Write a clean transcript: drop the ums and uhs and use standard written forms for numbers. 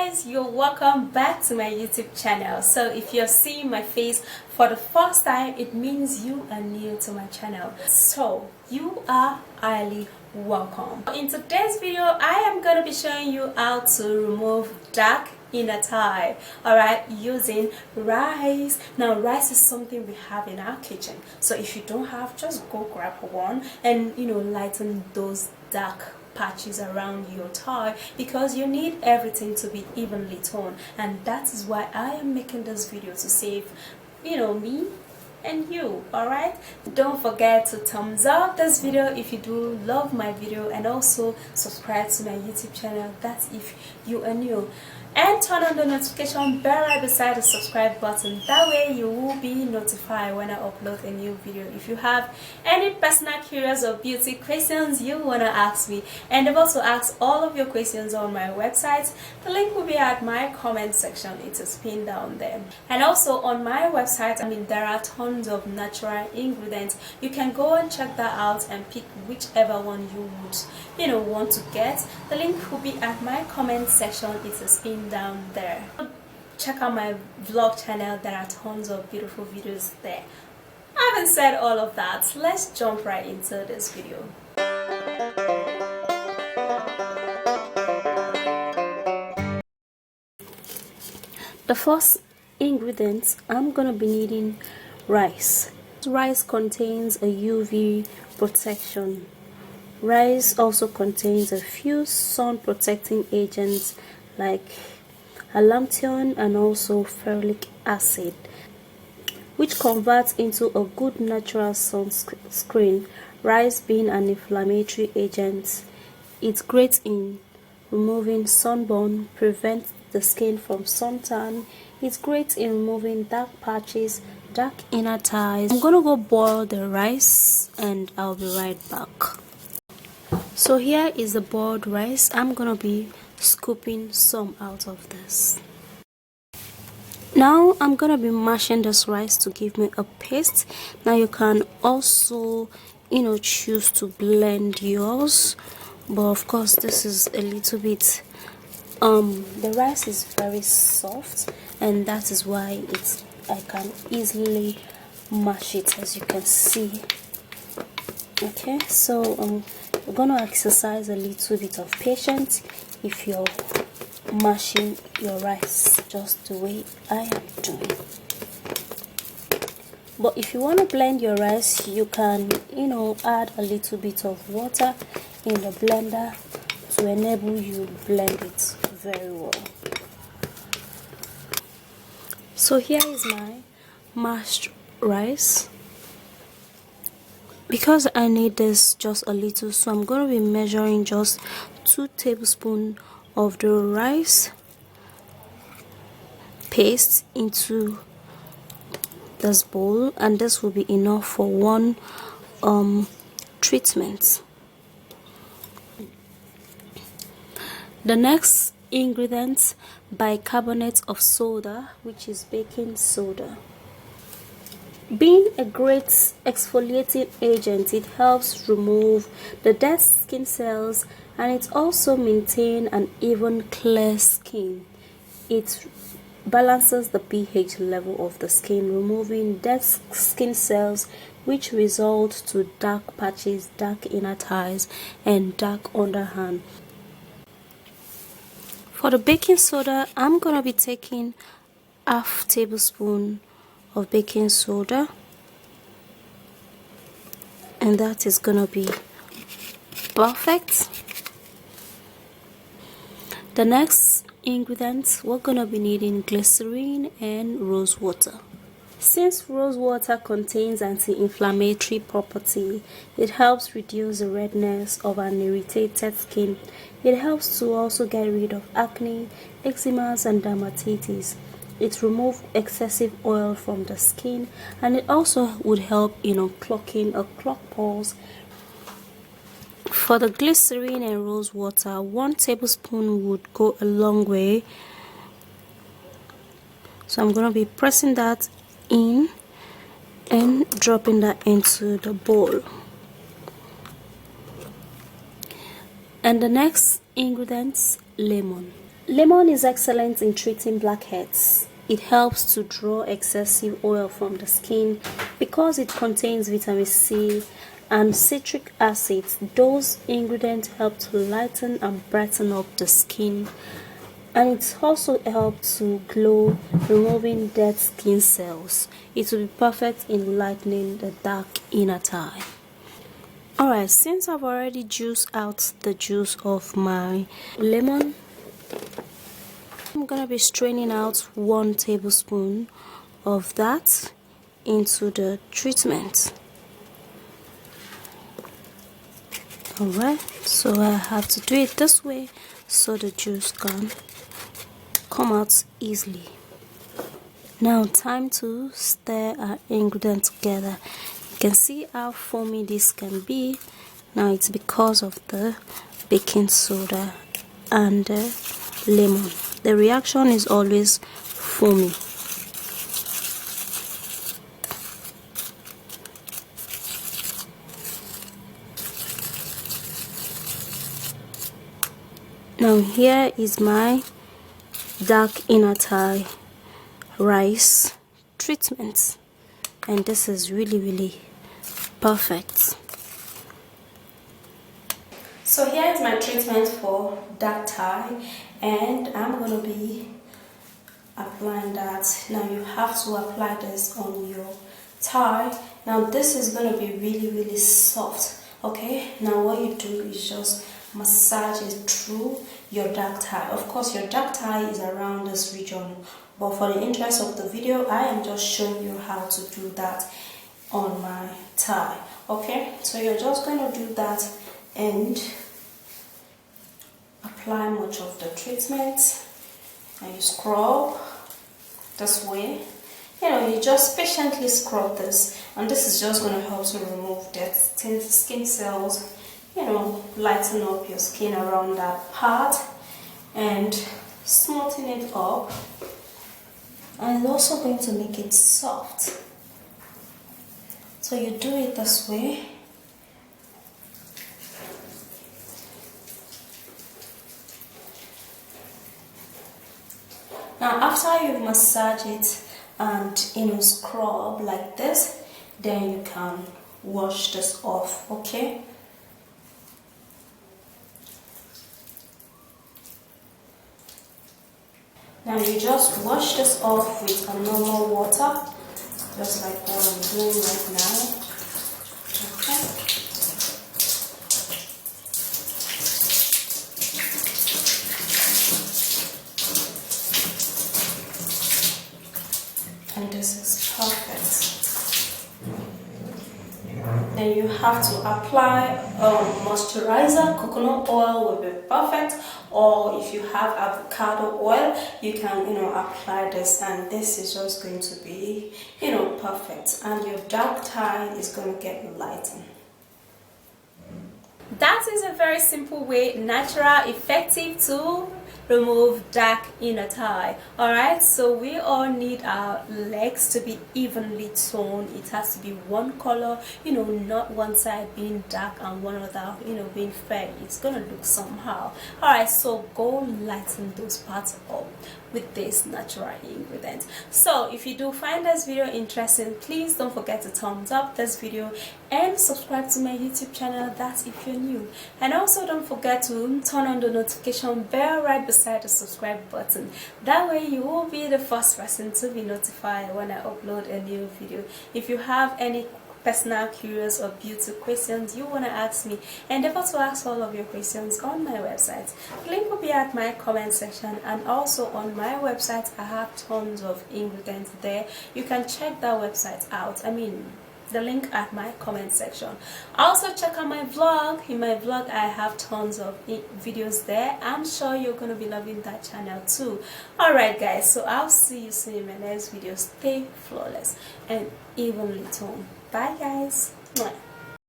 guys, you're welcome back to my YouTube channel. So if you're seeing my face for the first time, it means you are new to my channel, so you are highly welcome. In today's video, I am going to be showing you how to remove dark inner thigh, alright, using rice. Now rice is something we have in our kitchen, so if you don't have, just go grab one and lighten those dark patches around your thigh, because you need everything to be evenly toned, and that is why I am making this video, to save me and you. Alright, don't forget to thumbs up this video if you do love my video, and also subscribe to my YouTube channel, that's if you are new, and turn on the notification bell right beside the subscribe button. That way you will be notified when I upload a new video. If you have any personal, curious or beauty questions you want to ask me, and I've also asked all of your questions on my website, the link will be at my comment section. It is pinned down there. And also on my website, there are tons of natural ingredients. You can go and check that out and pick whichever one you would want to get. The link will be at my comment section. It is pinned down there. Check out my vlog channel, there are tons of beautiful videos there. Having said all of that, let's jump right into this video. The first ingredient, I'm gonna be needing rice. Rice contains a UV protection. Rice also contains a few sun protecting agents like allantoin and also ferulic acid, which converts into a good natural sunscreen. Rice being an inflammatory agent, it's great in removing sunburn, prevents the skin from suntan. It's great in removing dark patches, dark inner thighs. I'm gonna go boil the rice and I'll be right back. So here is the boiled rice. I'm gonna be scooping some out of this. Now I'm gonna be mashing this rice to give me a paste. Now you can also choose to blend yours, but of course this is a little bit the rice is very soft, and that is why I can easily mash it, as you can see. Okay, so we're gonna exercise a little bit of patience if you're mashing your rice just the way I am doing. But if you want to blend your rice, you can add a little bit of water in the blender to enable you blend it very well. So here is my mashed rice. Because I need this just a little, so I'm going to be measuring just 2 tablespoons of the rice paste into this bowl, and this will be enough for one treatment. The next ingredient, bicarbonate of soda, which is baking soda. Being a great exfoliating agent, it helps remove the dead skin cells, and it also maintains an even clear skin. It balances the pH level of the skin, removing dead skin cells, which result to dark patches, dark inner thighs and dark underarm. For the baking soda, I'm gonna be taking half tablespoon of baking soda, and that is gonna be perfect. The next ingredients, we're gonna be needing glycerine and rose water. Since rose water contains anti-inflammatory property, it helps reduce the redness of an irritated skin. It helps to also get rid of acne, eczema and dermatitis. It removes excessive oil from the skin, and it also would help clocking or clogged pores. For the glycerine and rose water, 1 tablespoon would go a long way. So I'm going to be pressing that in and dropping that into the bowl. And the next ingredients, lemon. Lemon is excellent in treating blackheads. It helps to draw excessive oil from the skin because it contains vitamin C and citric acid. Those ingredients help to lighten and brighten up the skin, and it also helps to glow, removing dead skin cells. It will be perfect in lightening the dark inner thigh. Alright, since I've already juiced out the juice of my lemon, I'm gonna be straining out 1 tablespoon of that into the treatment. Alright, so I have to do it this way so the juice can come out easily. Now time to stir our ingredients together. You can see how foamy this can be. Now it's because of the baking soda and the lemon. The reaction is always foamy. Now here is my dark inner thigh rice treatment, and this is really perfect. So here is my treatment for dark thigh, and I'm going to be applying that. Now you have to apply this on your thigh. Now this is going to be really soft. Okay, now what you do is just massage it through your dark thigh. Of course your dark thigh is around this region, but for the interest of the video I am just showing you how to do that on my thigh. Okay, so you're just going to do that and apply much of the treatment, and you scrub this way. You know, you just patiently scrub this, and this is just going to help to remove dead skin cells, you know, lighten up your skin around that part and smoothen it up, and it's also going to make it soft. So you do it this way. Now after you've massaged it and, you know, scrub like this, then you can wash this off. Okay, now you just wash this off with a normal water, just like what I'm doing right now. Okay. And this is perfect. Then you have to apply moisturizer. Coconut oil will be perfect, or if you have avocado oil, you can, you know, apply this, and this is just going to be, you know, perfect, and your dark thigh is going to get lightened. That is a very simple way, natural, effective to remove dark inner thigh. Alright, so we all need our legs to be evenly toned. It has to be one color, you know, not one side being dark and one other, you know, being fair. It's gonna look somehow. Alright, so go lighten those parts up with this natural ingredient. So if you do find this video interesting, please don't forget to thumbs up this video and subscribe to my YouTube channel. That's if you're new, and also don't forget to turn on the notification bell right beside the subscribe button. That way you will be the first person to be notified when I upload a new video. If you have any personal, curious or beauty questions you want to ask me, endeavor to ask all of your questions on my website. The link will be at my comment section, and also on my website I have tons of ingredients there. You can check that website out. I mean, the link at my comment section. Also check out my vlog. In my vlog I have tons of videos there. I'm sure you're gonna be loving that channel too. Alright guys, so I'll see you soon in my next video. Stay flawless and evenly toned. Bye guys. Mwah.